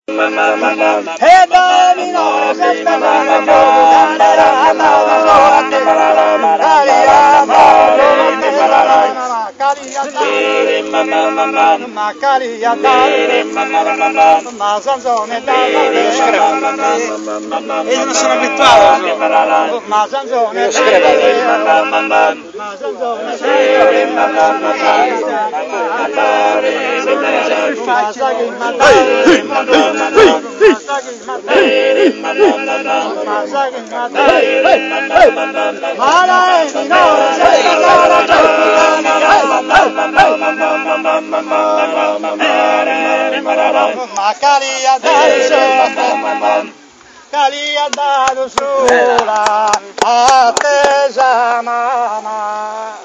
E da minore sesta ma Sansone e non sono abituato, ma Sansone Calia dato sola attesa mamma.